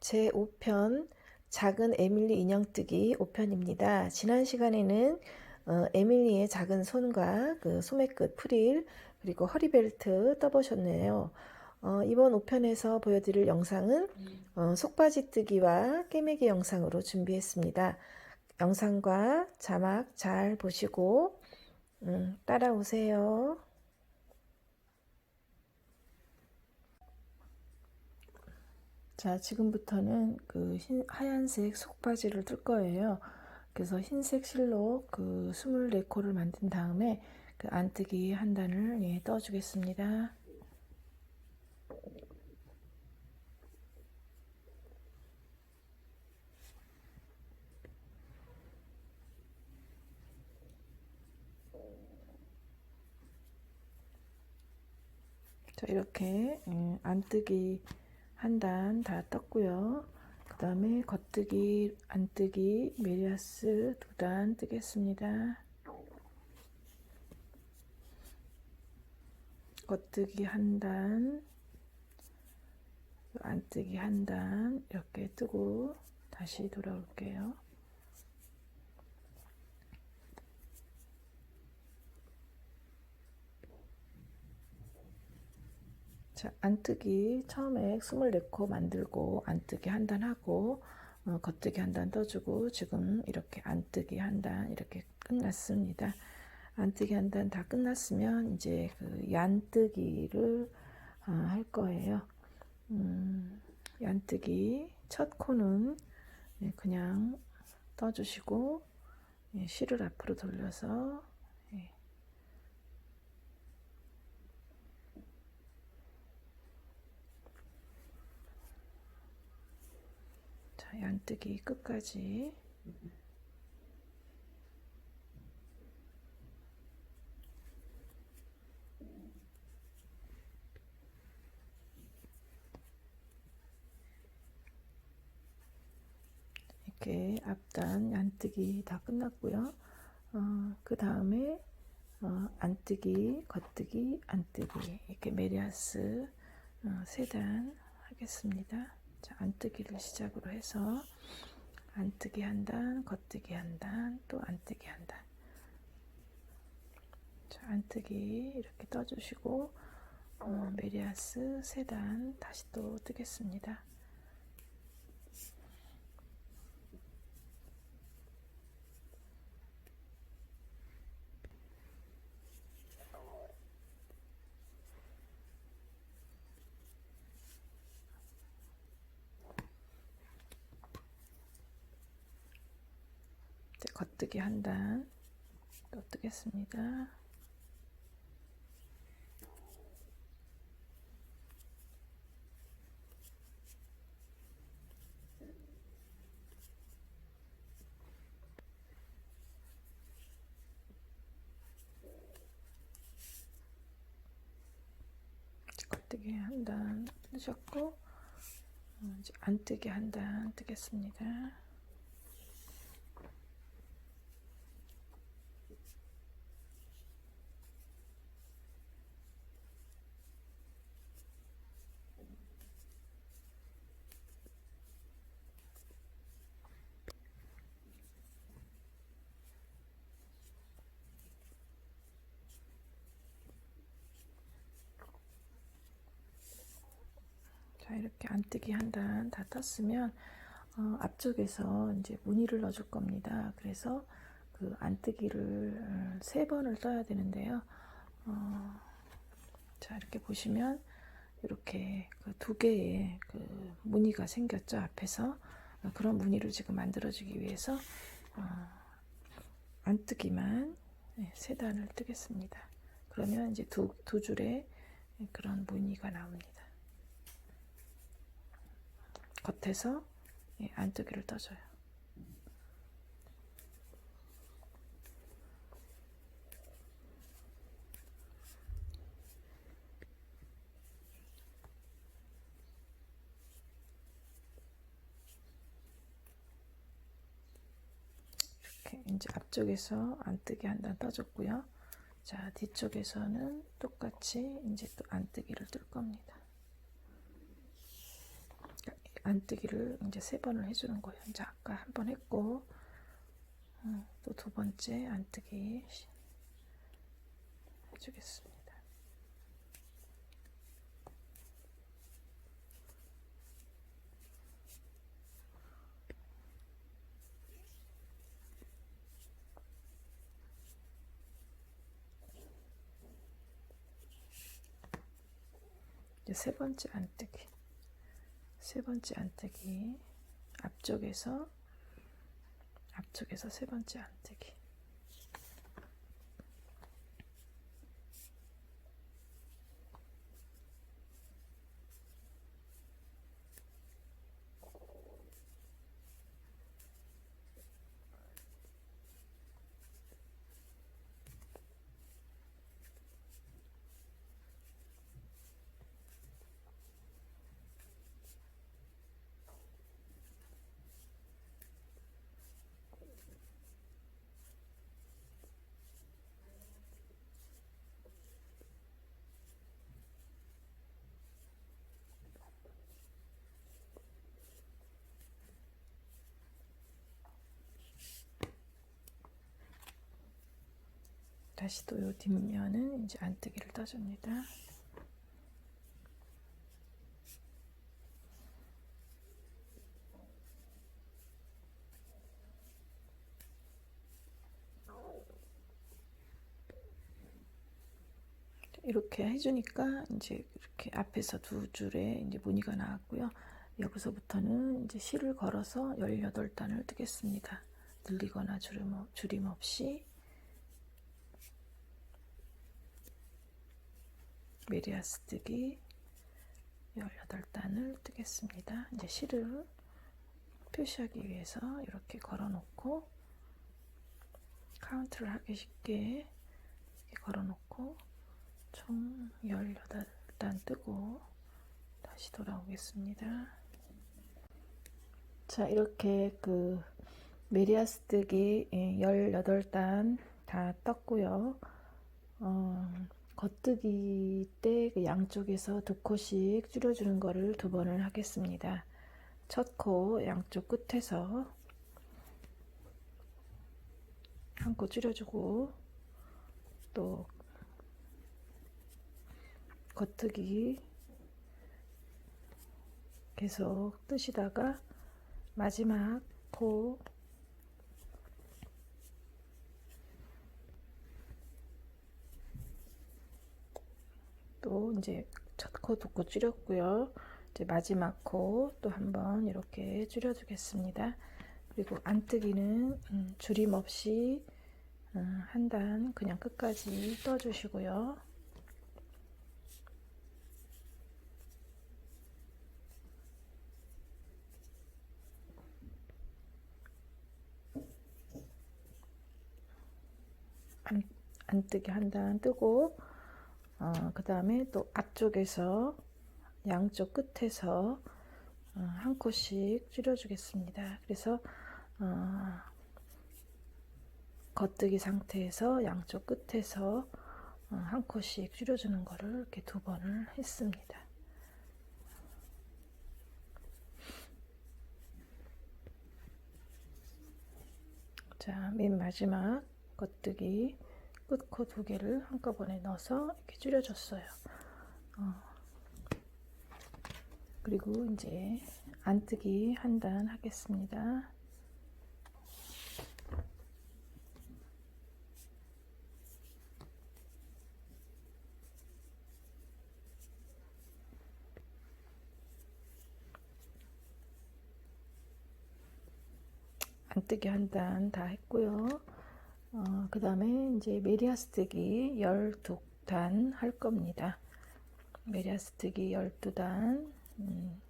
제5편 작은 에밀리 인형뜨기 5편입니다. 지난 시간에는 에밀리의 작은 손과 그 소매끝 프릴 그리고 허리벨트 떠보셨네요. 이번 5편에서 보여드릴 영상은 속바지 뜨기와 꿰매기 영상으로 준비했습니다. 영상과 자막 잘 보시고 따라오세요. 자, 지금부터는 그 하얀색 속바지를 뜰 거예요. 그래서 흰색 실로 그 24코를 만든 다음에 그 안뜨기 한 단을 떠주겠습니다. 자, 이렇게 안뜨기 한 단 다 떴고요. 그 다음에 겉뜨기, 안뜨기, 메리아스 2단 뜨겠습니다. 겉뜨기 한 단, 안뜨기 한 단 이렇게 뜨고 다시 돌아올게요. 자, 안뜨기 처음에 24코 만들고 안뜨기 한 단 하고 겉뜨기 한 단 떠주고 지금 이렇게 안뜨기 한 단 이렇게 끝났습니다. 안뜨기 한 단 다 끝났으면 이제 그 얀뜨기를 할 거예요. 얀뜨기 첫 코는 그냥 떠주시고 실을 앞으로 돌려서 자, 얀뜨기 끝까지 이렇게 앞단 얀뜨기 다 끝났고요. 그 다음에 안뜨기, 겉뜨기, 안뜨기 이렇게 메리아스 3단 하겠습니다. 자, 안뜨기를 시작으로 해서 안뜨기 한 단, 겉뜨기 한 단, 또 안뜨기 한 단. 자, 안뜨기 이렇게 떠주시고 메리아스 3단 다시 또 뜨겠습니다. 겉뜨기 한 단 또 뜨겠습니다. 겉뜨기 한 단 뜨셨고 이제 안뜨기 한 단 뜨겠습니다. 자, 이렇게 안뜨기 한 단 다 떴으면 앞쪽에서 이제 무늬를 넣어줄 겁니다. 그래서 그 안뜨기를 3번을 떠야 되는데요. 자, 이렇게 보시면 이렇게 그 2개의 그 무늬가 생겼죠, 앞에서. 그런 무늬를 지금 만들어주기 위해서 안뜨기만 3단을 뜨겠습니다. 그러면 이제 두 줄의 그런 무늬가 나옵니다. 겉에서 안뜨기를 떠줘요. 이렇게 이제 앞쪽에서 안뜨기 한 단 떠줬고요. 자, 뒤쪽에서는 똑같이 이제 또 안뜨기를 뜰 겁니다. 안뜨기를 이제 3번을 해주는 거예요. 이제 아까 한 번 했고 또 2번째 안뜨기 해주겠습니다. 이제 3번째 안뜨기, 3번째 안뜨기, 앞쪽에서 3번째 안뜨기. 다시 또 요 뒷면은 이제 안뜨기를 떠줍니다. 이렇게 해주니까 이제 이렇게 앞에서 2줄에 이제 무늬가 나왔고요. 여기서부터는 이제 실을 걸어서 18단을 뜨겠습니다. 늘리거나 줄임 없이 메리아스 뜨기 18단을 뜨겠습니다. 이제 실을 표시하기 위해서 이렇게 걸어 놓고 카운트를 하기 쉽게 이렇게 걸어 놓고 총 18단 뜨고 다시 돌아오겠습니다. 자, 이렇게 그 메리아스 뜨기 18단 다 떴고요. 겉뜨기 때 그 양쪽에서 2코씩 줄여주는 거를 2번을 하겠습니다. 첫 코 양쪽 끝에서 한 코 줄여주고, 또 겉뜨기 계속 뜨시다가 마지막 코 또 이제 첫 코 2코 줄였고요. 이제 마지막 코 또 한번 이렇게 줄여주겠습니다. 그리고 안뜨기는 줄임 없이 한 단 그냥 끝까지 떠주시고요. 안뜨기 한 단 뜨고, 그 다음에 또 앞쪽에서 양쪽 끝에서 한 코씩 줄여주겠습니다. 그래서 겉뜨기 상태에서 양쪽 끝에서 한 코씩 줄여주는 거를 이렇게 2번을 했습니다. 자, 맨 마지막 겉뜨기 끝코 2개를 한꺼번에 넣어서 이렇게 줄여줬어요. 그리고 이제 안뜨기 한 단 하겠습니다. 안뜨기 한 단 다 했고요. 그 다음에 이제 메리아스 뜨기 12단 할 겁니다. 메리아스 뜨기 12단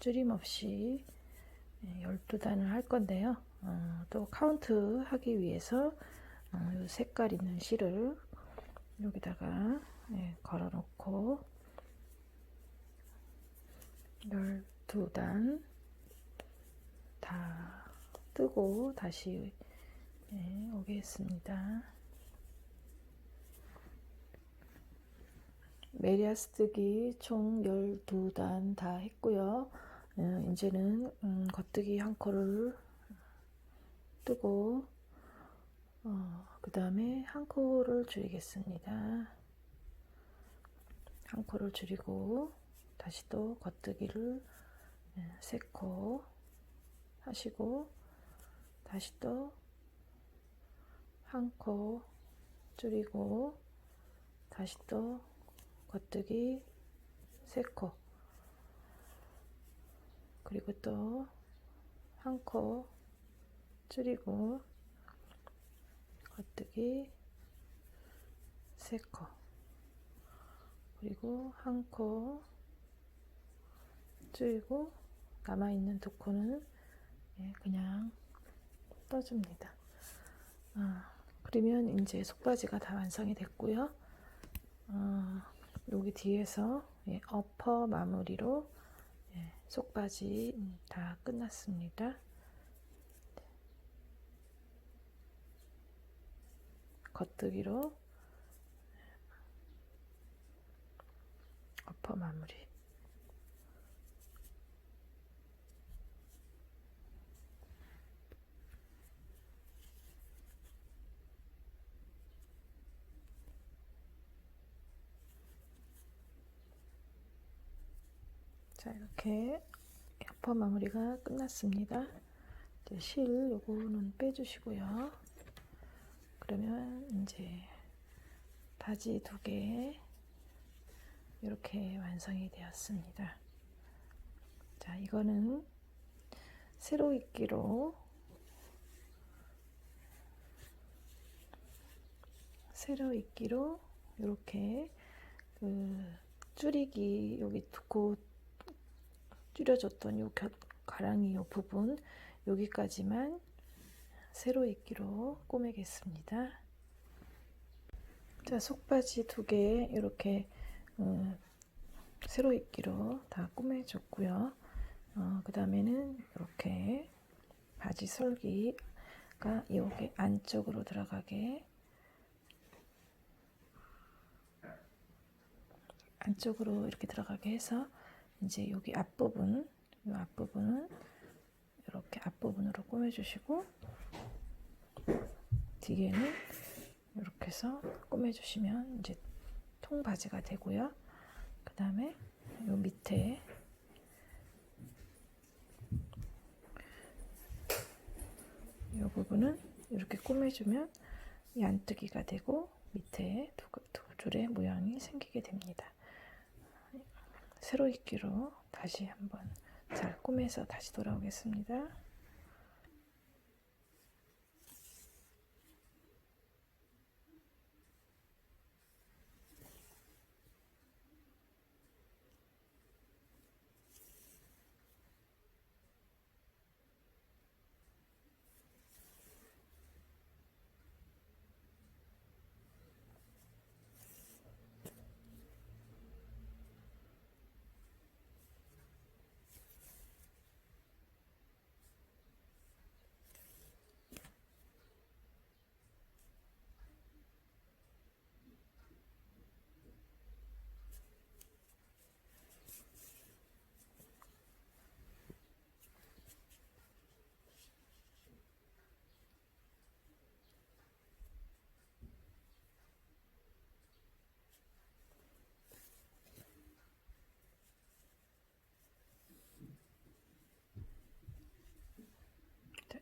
줄임 없이 12단을 할 건데요. 또 카운트 하기 위해서 요 색깔 있는 실을 여기다가 걸어 놓고 12단 다 뜨고 다시 오겠습니다. 메리아스 뜨기 총 12단 다 했고요. 이제는 겉뜨기 한 코를 뜨고 그 다음에 한 코를 줄이겠습니다. 한 코를 줄이고 다시 또 겉뜨기를 3코 하시고 다시 또 한 코 줄이고 다시 또 겉뜨기 3코 그리고 또 한 코 줄이고 겉뜨기 3코 그리고 한 코 줄이고 남아있는 2코는 그냥 떠줍니다. 그러면 이제 속바지가 다 완성이 됐고요. 여기 뒤에서 어퍼 마무리로 속바지 다 끝났습니다. 겉뜨기로 어퍼 마무리. 자, 이렇게 어퍼 마무리가 끝났습니다. 이제 실 요거는 빼주시고요. 그러면 이제 바지 2개 이렇게 완성이 되었습니다. 자, 이거는 세로 입기로 이렇게 줄이기 여기 2코 줄여줬던 요 가랑이 요 부분 여기까지만 세로 입기로 꼬매겠습니다. 자, 속바지 2개 이렇게 세로 입기로 다 꼬매줬고요. 그 다음에는 이렇게 바지 설기가 여기 안쪽으로 들어가게 안쪽으로 이렇게 들어가게 해서 이제 여기 앞부분 이 앞부분은 이렇게 앞부분으로 꼬매주시고 뒤에는 이렇게 해서 꼬매주시면 이제 통바지가 되고요. 그 다음에 요 밑에 이 부분은 이렇게 꼬매주면 얀뜨기가 되고 밑에 두 줄의 모양이 생기게 됩니다. 세로 입기로 다시 한번 잘 꼬매서 다시 돌아오겠습니다.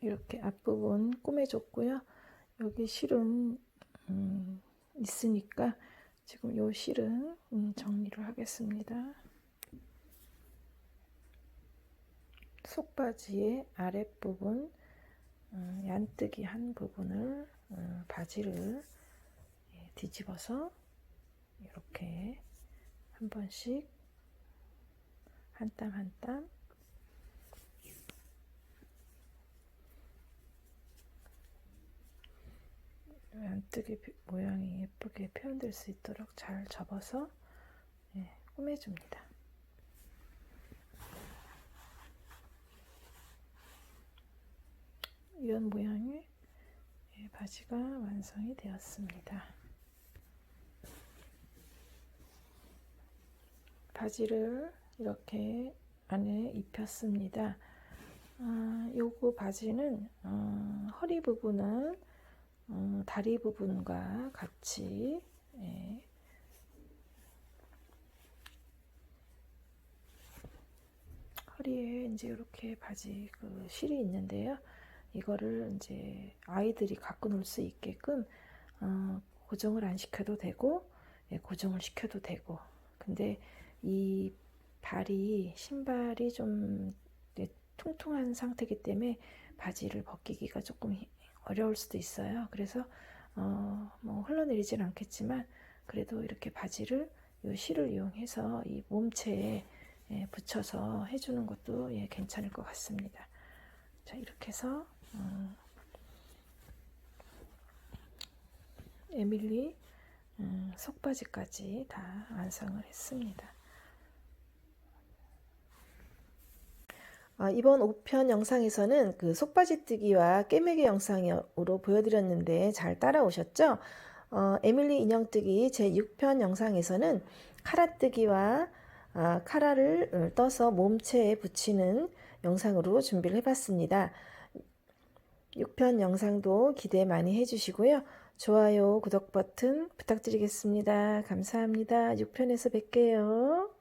이렇게 앞부분 꼬매줬고요. 여기 실은 있으니까 지금 요 실은 정리를 하겠습니다. 속바지의 아랫부분 얀뜨기 한 부분을 바지를 뒤집어서 이렇게 한 번씩 한 땀 한 땀 얀뜨기 모양이 예쁘게 표현될 수 있도록 잘 접어서 꼬매줍니다. 이런 모양의 바지가 완성이 되었습니다. 바지를 이렇게 안에 입혔습니다. 요거 바지는 허리 부분은 다리 부분과 같이 예, 허리에 이제 이렇게 바지 그 실이 있는데요. 이거를 이제 아이들이 갖고 놀 수 있게끔 고정을 안 시켜도 되고 예, 고정을 시켜도 되고. 근데 이 발이 신발이 좀 예, 퉁퉁한 상태이기 때문에 바지를 벗기기가 조금 어려울 수도 있어요. 그래서 뭐 흘러내리진 않겠지만 그래도 이렇게 바지를 이 실을 이용해서 이 몸체에 예, 붙여서 해주는 것도 예, 괜찮을 것 같습니다. 자, 이렇게 해서 에밀리 속바지까지 다 완성을 했습니다. 이번 5편 영상에서는 그 속바지뜨기와 꿰매기 영상으로 보여드렸는데 잘 따라오셨죠? 에밀리 인형뜨기 제6편 영상에서는 카라뜨기와 카라를 떠서 몸체에 붙이는 영상으로 준비를 해봤습니다. 6편 영상도 기대 많이 해주시고요. 좋아요, 구독 버튼 부탁드리겠습니다. 감사합니다. 6편에서 뵐게요.